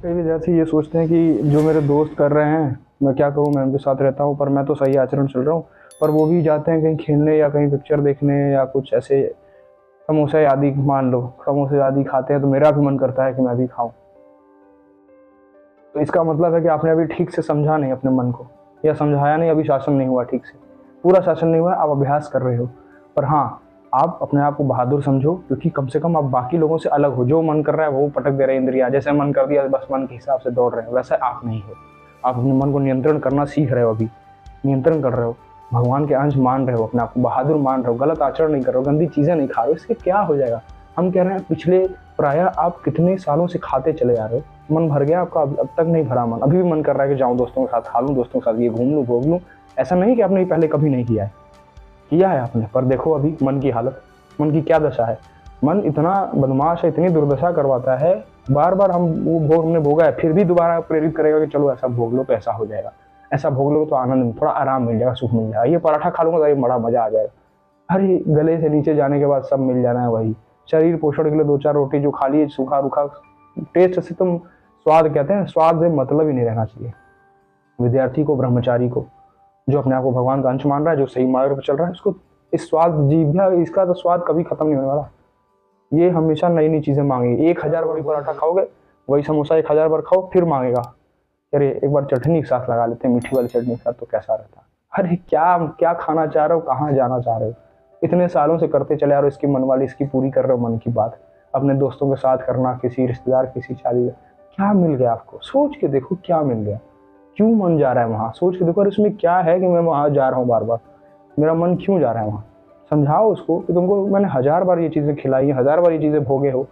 कई विद्यार्थी ये सोचते हैं कि जो मेरे दोस्त कर रहे हैं मैं क्या करूं, मैं उनके साथ रहता हूं पर मैं तो सही आचरण चल रहा हूं। पर वो भी जाते हैं कहीं खेलने या कहीं पिक्चर देखने या कुछ ऐसे समोसे आदि, मान लो समोसे आदि खाते हैं तो मेरा भी मन करता है कि मैं भी खाऊं। तो इसका मतलब है कि आपने अभी ठीक से समझा नहीं अपने मन को, या समझाया नहीं, अभी शासन नहीं हुआ ठीक से, पूरा शासन नहीं हुआ, आप अभ्यास कर रहे हो। पर हाँ, आप अपने आप को बहादुर समझो, क्योंकि कम से कम आप बाकी लोगों से अलग हो। जो मन कर रहा है वो पटक दे रहे हैं इंद्रिया, जैसे मन कर दिया बस मन के हिसाब से दौड़ रहे हैं, वैसे आप नहीं हो। आप अपने मन को नियंत्रण करना सीख रहे हो, अभी नियंत्रण कर रहे हो, भगवान के अंश मान रहे हो, अपने आप को बहादुर मान रहे हो, गलत आचरण नहीं कर रहे हो, गंदी चीजें नहीं खा रहे हो। इसके क्या हो जाएगा? हम कह रहे हैं पिछले प्राय आप कितने सालों से खाते चले जा रहे हो, मन भर गया आपका? अब तक नहीं भरा मन, अभी भी मन कर रहा है कि जाऊं दोस्तों के साथ खा लूं, दोस्तों के साथ ये घूम लूं भोग लूं। ऐसा नहीं कि आपने पहले कभी नहीं किया है, किया है आपने, पर देखो अभी मन की हालत, मन की क्या दशा है। मन इतना बदमाश है, इतनी दुर्दशा करवाता है, बार बार हम वो भोग हमने भोगा है फिर भी दोबारा प्रेरित करेगा कि चलो ऐसा भोग लो तो ऐसा हो जाएगा, ऐसा भोग लो तो आनंद, थोड़ा आराम मिल जाएगा, सुख मिल जाएगा, ये पराठा खा लूंगा तो ये बड़ा मजा आ जाएगा। अरे गले से नीचे जाने के बाद सब मिल जाना है, वही शरीर पोषण के लिए दो चार रोटी जो खा ली सूखा रूखा, टेस्ट से तुम स्वाद कहते हैं, स्वाद से मतलब ही नहीं रहना चाहिए। विद्यार्थी को, ब्रह्मचारी को, जो अपने आप को भगवान का अंश मान रहा है, जो सही मार्ग पर चल रहा है, उसको इस स्वाद जीभा, इसका तो स्वाद कभी खत्म नहीं होने वाला। ये हमेशा नई नई चीजें मांगेगी। 1000 बार पराठा खाओगे, वही समोसा 1000 बार खाओ, फिर मांगेगा अरे एक बार चटनी के साथ लगा लेते हैं, मीठी वाली चटनी के साथ तो कैसा रहता। अरे क्या क्या खाना चाह रहे हो, कहाँ जाना चाह रहे हो? इतने सालों से करते चले आ रहे हो, इसकी मन वाली इसकी पूरी कर रहे हो, मन की बात अपने दोस्तों के साथ करना, किसी रिश्तेदार किसी शादी में, क्या मिल गया आपको? सोच के देखो क्या मिल गया, क्यों मन जा रहा है वहां? सोच के देखो और इसमें क्या है कि मैं वहां जा रहा हूँ बार बार, मेरा मन क्यों जा रहा है वहां? समझाओ उसको कि तुमको मैंने 1000 बार ये चीजें खिलाई, 1000 बार ये चीजें भोगे हो,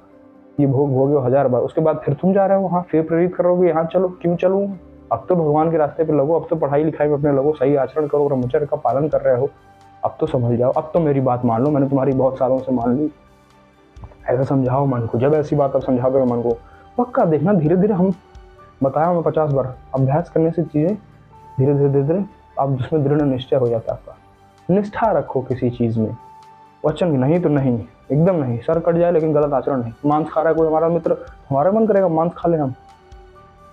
ये भोग भोगे हो 1000 बार, उसके बाद फिर तुम जा रहे हो वहां, फिर प्रेरित करोगे यहाँ चलो, क्यों चलूँ? अब तो भगवान के रास्ते पे लगो, अब तो पढ़ाई लिखाई में अपने लगो, सही आचरण करो, ब्रह्मचर्य का पालन कर रहे हो, अब तो समझ जाओ, अब तो मेरी बात मान लो, मैंने तुम्हारी बहुत सालों से मान ली। ऐसा समझाओ मन को। जब ऐसी बात आप समझाओगे मन को, पक्का देखना धीरे धीरे, हम बताया मैं 50 बार, अभ्यास करने से चीजें धीरे धीरे धीरे धीरे आप उसमें दृढ़ निश्चय हो जाता है आपका। निष्ठा रखो किसी चीज में, वचन नहीं तो नहीं, एकदम नहीं, सर कट जाए लेकिन गलत आचरण नहीं। मांस खा रहा है कोई हमारा मित्र, हमारा मन करेगा मांस खा ले हम?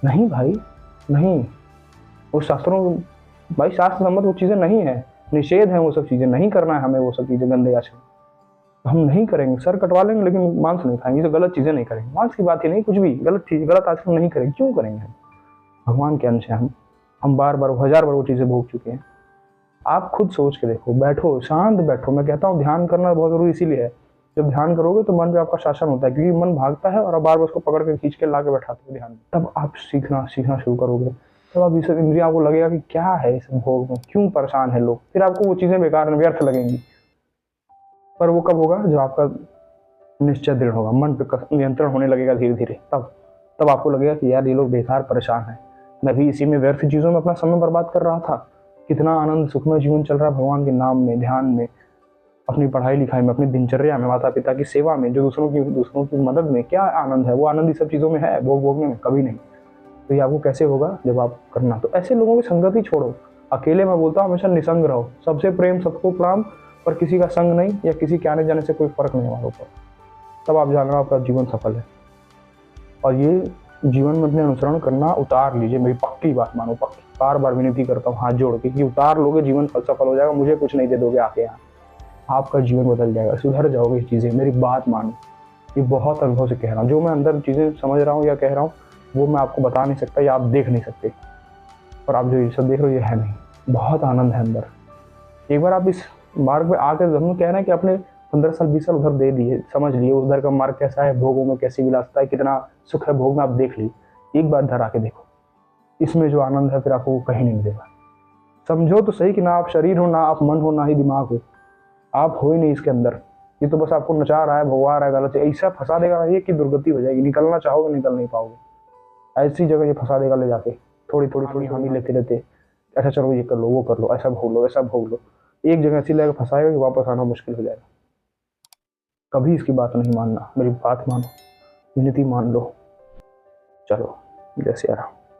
नहीं भाई, नहीं। वो शास्त्रों, भाई शास्त्र सम्मत वो चीजें नहीं है, निषेध है वो सब चीजें, नहीं करना है हमें वो सब चीजें, गंदे आचरण हम नहीं करेंगे। सर कटवा लेंगे लेकिन मांस नहीं खाएंगे, तो गलत चीजें नहीं करेंगे, मांस की बात ही नहीं, कुछ भी गलत चीज, गलत आचरण नहीं करेंगे, क्यों करेंगे हम? भगवान के अंश है हम बार बार 1000 बार वो चीजें भोग चुके हैं। आप खुद सोच के देखो, बैठो शांत बैठो। मैं कहता हूँ ध्यान करना बहुत जरूरी इसीलिए है, जब ध्यान करोगे तो मन पे आपका शासन होता है, क्योंकि मन भागता है और आप बार बार उसको पकड़ के खींच के ला के बैठाते हो ध्यान में, तब आप सीखना शुरू करोगे। तब आप इस इंद्रिया आपको लगेगा कि क्या है इस भोग में, क्यों परेशान है लोग, फिर आपको वो चीजें बेकार व्यर्थ लगेंगी। पर वो कब होगा? जब आपका निश्चय दृढ़ होगा, मन पे नियंत्रण होने लगेगा धीरे धीरे, तब आपको लगेगा कि यार ये लोग बेकार परेशान है, मैं भी इसी में व्यर्थ चीजों में अपना समय बर्बाद कर रहा था, कितना आनंद सुखमय जीवन चल रहा है भगवान के नाम में, ध्यान में, अपनी पढ़ाई लिखाई में, अपनी दिनचर्या में, माता पिता की सेवा में, जो दूसरों की मदद में, क्या आनंद है? वो आनंद इस सब चीजों में है, भोग भोगने में कभी नहीं। तो ये आपको कैसे होगा जब आप करना? तो ऐसे लोगों की संगति छोड़ो, अकेले मैं बोलता हूँ हमेशा निसंग रहो, सबसे प्रेम सबको प्रणाम, पर किसी का संग नहीं, या किसी के आने जाने से कोई फर्क नहीं हमारे ऊपर। तब आप जानना आपका जीवन सफल है। और ये जीवन में अपने अनुसरण करना उतार लीजिए, मेरी पक्की बात मानो, पक्की बार बार विनती करता हूँ हाथ जोड़ के कि उतार लोगे, जीवन सफल हो जाएगा। मुझे कुछ नहीं दे दोगे आके यहाँ, आपका जीवन बदल जाएगा, सुधर जाओगे चीजें, मेरी बात मानो। ये बहुत अनुभव से कह रहा हूँ, जो मैं अंदर चीजें समझ रहा हूँ या कह रहा हूँ वो मैं आपको बता नहीं सकता या आप देख नहीं सकते, पर आप जो ये सब देख रहे हो ये है नहीं, बहुत आनंद है अंदर। एक बार आप इस मार्ग पे आकर, हम कह रहे हैं कि अपने 15 साल 20 साल उधर दे दिए, समझ लिए उधर का मार्ग कैसा है, भोगों में कैसी विलासता है, कितना सुख है भोग में, आप देख ली। एक बार इधर आके देखो, इसमें जो आनंद है फिर आपको कहीं नहीं मिलेगा। समझो तो सही कि ना आप शरीर हो, ना आप मन हो, ना ही दिमाग हो, आप हो ही नहीं इसके अंदर। ये तो बस आपको नचा रहा है, भगवा रहा है, गलत ऐसा फंसा देगा ये कि दुर्गति हो जाएगी, निकलना चाहोगे निकल नहीं पाओगे। ऐसी जगह ये फंसा देगा ले जाके, थोड़ी थोड़ी थोड़ी हानि लेते लेते, अच्छा चलो ये कर लो, वो कर लो, ऐसा भोग लो, ऐसा भोग लो, एक जगह ऐसी लेकर फंसाएगा कि वापस आना मुश्किल हो जाएगा। कभी इसकी बात नहीं मानना, मेरी बात मानो, विनती मान लो। चलो जय सिया राम।